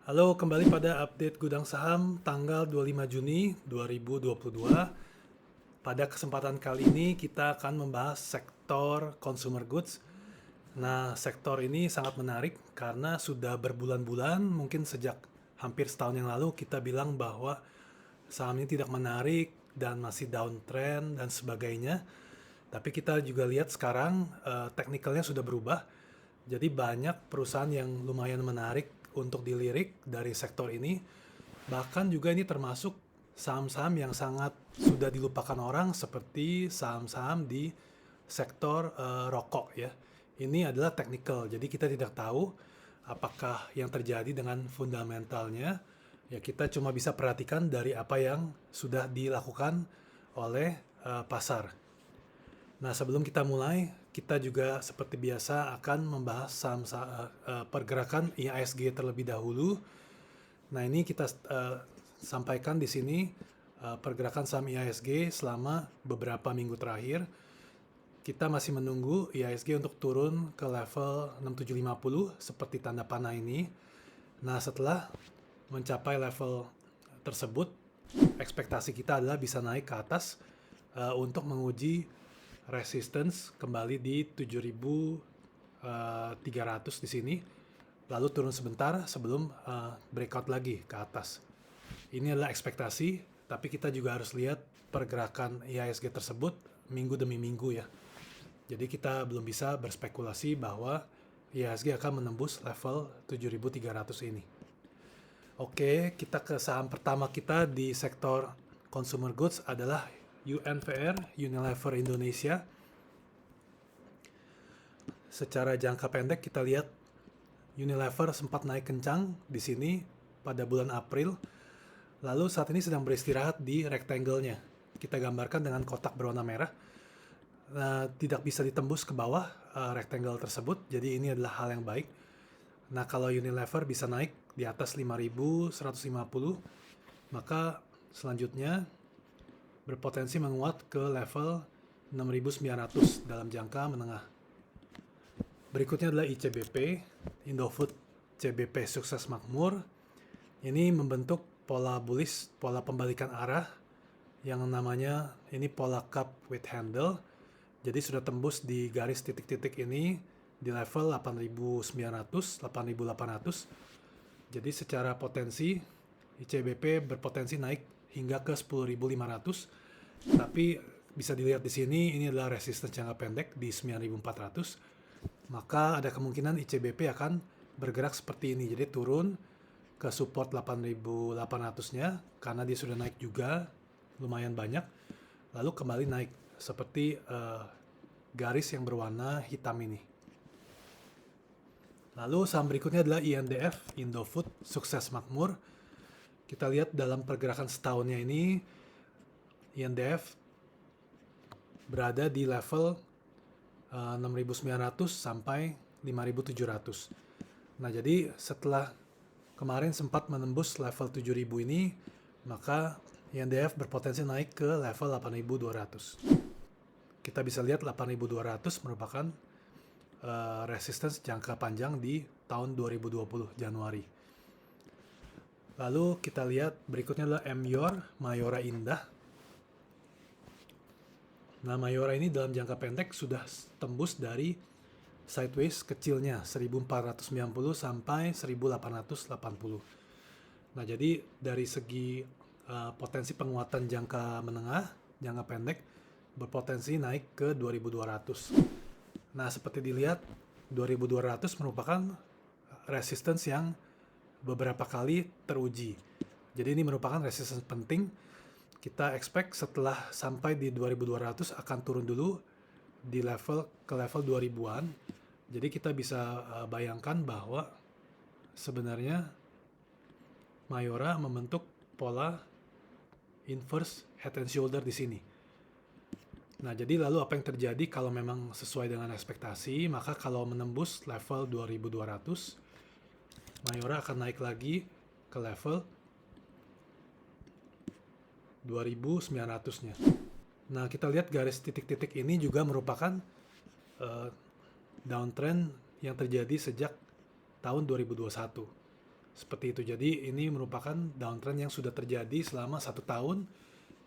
Halo, kembali pada update Gudang Saham tanggal 25 Juni 2022. Pada kesempatan kali ini kita akan membahas sektor consumer goods. Nah, sektor ini sangat menarik karena sudah berbulan-bulan, mungkin sejak hampir setahun yang lalu kita bilang bahwa saham ini tidak menarik dan masih downtrend dan sebagainya. Tapi kita juga lihat sekarang teknikalnya sudah berubah. Jadi banyak perusahaan yang lumayan menarik untuk dilirik dari sektor ini. Bahkan juga ini termasuk saham-saham yang sangat sudah dilupakan orang seperti saham-saham di sektor rokok ya. Ini adalah technical, jadi kita tidak tahu apakah yang terjadi dengan fundamentalnya. Ya kita cuma bisa perhatikan dari apa yang sudah dilakukan oleh pasar. Nah, sebelum kita mulai, kita juga seperti biasa akan membahas pergerakan IHSG terlebih dahulu. Nah, ini kita sampaikan di sini pergerakan saham IHSG selama beberapa minggu terakhir. Kita masih menunggu IHSG untuk turun ke level 6750 seperti tanda panah ini. Nah, setelah mencapai level tersebut, ekspektasi kita adalah bisa naik ke atas untuk menguji resistance kembali di 7.300 di sini, lalu turun sebentar sebelum breakout lagi ke atas. Ini adalah ekspektasi, tapi kita juga harus lihat pergerakan IHSG tersebut minggu demi minggu ya. Jadi kita belum bisa berspekulasi bahwa IHSG akan menembus level 7.300 ini. Oke, kita ke saham pertama kita di sektor consumer goods adalah UNVR, Unilever Indonesia. Secara jangka pendek kita lihat Unilever sempat naik kencang di sini pada bulan April. Lalu saat ini sedang beristirahat di rectangle-nya. Kita gambarkan dengan kotak berwarna merah. Tidak bisa ditembus ke bawah rectangle tersebut, jadi ini adalah hal yang baik. Nah, kalau Unilever bisa naik di atas 5.150, maka selanjutnya berpotensi menguat ke level 6.900 dalam jangka menengah. Berikutnya adalah ICBP, Indofood CBP Sukses Makmur. Ini membentuk pola bullish, pola pembalikan arah yang namanya ini pola cup with handle. Jadi sudah tembus di garis titik-titik ini di level 8.900, 8.800. Jadi secara potensi ICBP berpotensi naik hingga ke 10.500. Tapi bisa dilihat di sini ini adalah resistance jangka pendek di 9.400. Maka ada kemungkinan ICBP akan bergerak seperti ini. Jadi turun ke support 8.800-nya karena dia sudah naik juga lumayan banyak. Lalu kembali naik seperti garis yang berwarna hitam ini. Lalu saham berikutnya adalah INDF, Indofood Sukses Makmur. Kita lihat dalam pergerakan setahunnya ini, INDF berada di level 6.900 sampai 5.700. Nah, jadi setelah kemarin sempat menembus level 7.000 ini, maka INDF berpotensi naik ke level 8.200. Kita bisa lihat 8.200 merupakan resistance jangka panjang di tahun 2020 Januari. Lalu kita lihat berikutnya adalah MYOR, Mayora Indah. Nah, Mayora ini dalam jangka pendek sudah tembus dari sideways kecilnya 1490 sampai 1880. Nah, jadi dari segi potensi penguatan jangka menengah, jangka pendek berpotensi naik ke 2200. Nah, seperti dilihat 2200 merupakan resistance yang beberapa kali teruji. Jadi ini merupakan resistance penting. Kita expect setelah sampai di 2200 akan turun dulu di level 2000-an. Jadi kita bisa bayangkan bahwa sebenarnya Mayora membentuk pola inverse head and shoulder di sini. Nah, jadi lalu apa yang terjadi kalau memang sesuai dengan ekspektasi, maka kalau menembus level 2200, Mayora akan naik lagi ke level 2.900-nya. Nah, kita lihat garis titik-titik ini juga merupakan downtrend yang terjadi sejak tahun 2021. Seperti itu. Jadi ini merupakan downtrend yang sudah terjadi selama 1 tahun.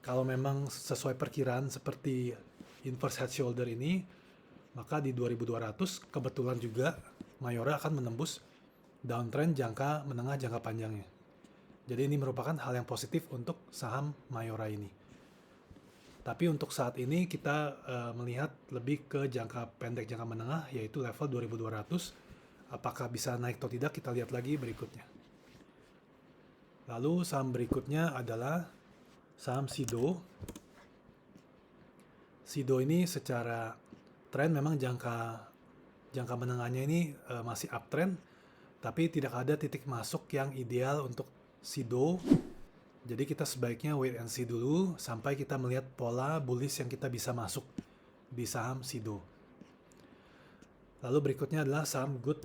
Kalau memang sesuai perkiraan seperti inverse head shoulder ini, maka di 2200 kebetulan juga Mayora akan menembus downtrend jangka menengah jangka panjangnya. Jadi ini merupakan hal yang positif untuk saham Mayora ini. Tapi untuk saat ini kita melihat lebih ke jangka pendek jangka menengah, yaitu level 2200. Apakah bisa naik atau tidak, kita lihat lagi berikutnya. Lalu saham berikutnya adalah saham Sido. Sido ini secara tren memang jangka menengahnya ini masih uptrend, tapi tidak ada titik masuk yang ideal untuk Sido. Jadi kita sebaiknya wait and see dulu sampai kita melihat pola bullish yang kita bisa masuk di saham Sido. Lalu berikutnya adalah saham Good.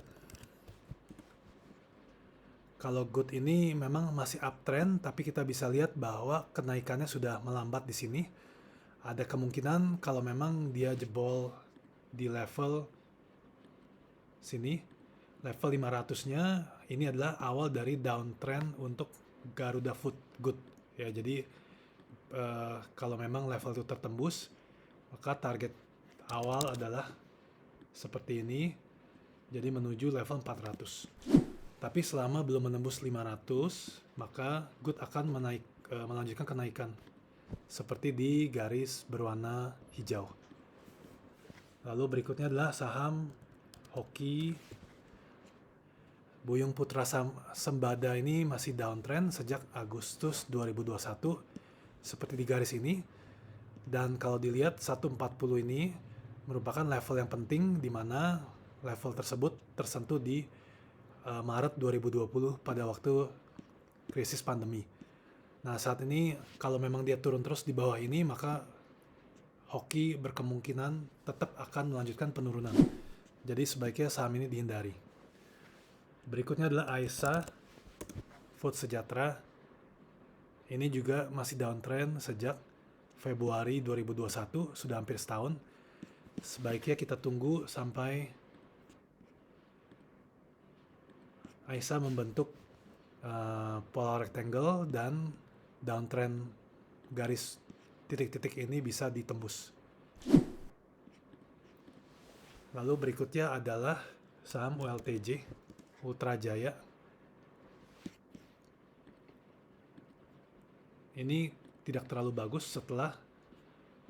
Kalau Good ini memang masih uptrend, tapi kita bisa lihat bahwa kenaikannya sudah melambat di sini. Ada kemungkinan kalau memang dia jebol di level sini, level 500-nya, ini adalah awal dari downtrend untuk Garuda Food Good. Ya, jadi kalau memang level itu tertembus, maka target awal adalah seperti ini, jadi menuju level 400. Tapi selama belum menembus 500, maka Good akan melanjutkan kenaikan seperti di garis berwarna hijau. Lalu berikutnya adalah saham Hoki. Buyung Putra Sembada ini masih downtrend sejak Agustus 2021 seperti di garis ini. Dan kalau dilihat 140 ini merupakan level yang penting di mana level tersebut tersentuh di Maret 2020 pada waktu krisis pandemi. Nah, saat ini kalau memang dia turun terus di bawah ini, maka Hoki berkemungkinan tetap akan melanjutkan penurunan. Jadi sebaiknya saham ini dihindari. Berikutnya adalah Aisa Food Sejahtera. Ini juga masih downtrend sejak Februari 2021, sudah hampir setahun. Sebaiknya kita tunggu sampai Aisa membentuk pola rectangle dan downtrend garis titik-titik ini bisa ditembus. Lalu berikutnya adalah saham ULTJ, Ultra Jaya. Ini tidak terlalu bagus setelah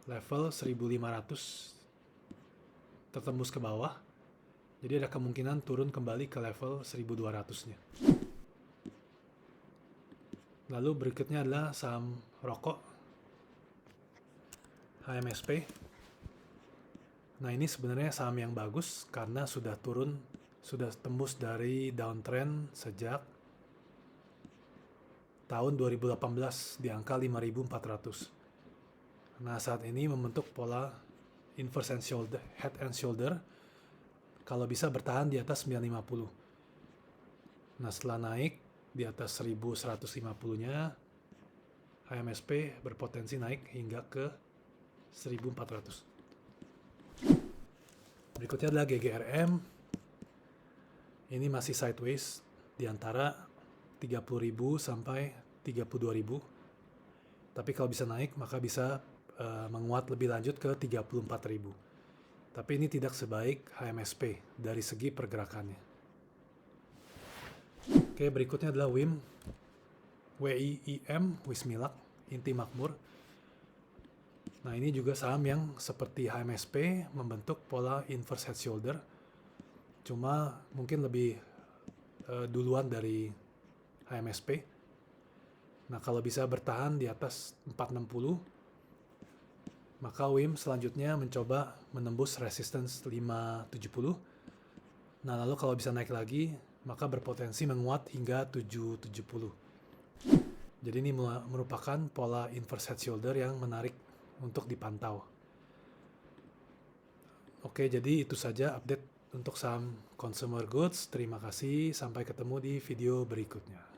level 1500 tertembus ke bawah. Jadi ada kemungkinan turun kembali ke level 1200-nya. Lalu berikutnya adalah saham rokok HMSP. Nah, ini sebenarnya saham yang bagus karena sudah tembus dari downtrend sejak tahun 2018 di angka 5.400. Nah, saat ini membentuk pola inverse head and shoulder. Kalau bisa bertahan di atas 950. Nah, setelah naik di atas 1150-nya, HMSP berpotensi naik hingga ke 1400. Berikutnya adalah GGRM. Ini masih sideways di antara 30.000 sampai 32.000. Tapi kalau bisa naik, maka bisa menguat lebih lanjut ke 34.000. Tapi ini tidak sebaik HMSP dari segi pergerakannya. Oke, berikutnya adalah WIM. WIIM, Wismilak, Inti Makmur. Nah, ini juga saham yang seperti HMSP membentuk pola inverse head shoulder. Cuma mungkin lebih duluan dari HMSP. Nah, kalau bisa bertahan di atas 460, maka WIM selanjutnya mencoba menembus resistance 570. Nah, lalu kalau bisa naik lagi, maka berpotensi menguat hingga 770. Jadi ini merupakan pola inverse head shoulder yang menarik untuk dipantau. Oke, jadi itu saja update untuk saham consumer goods. Terima kasih, sampai ketemu di video berikutnya.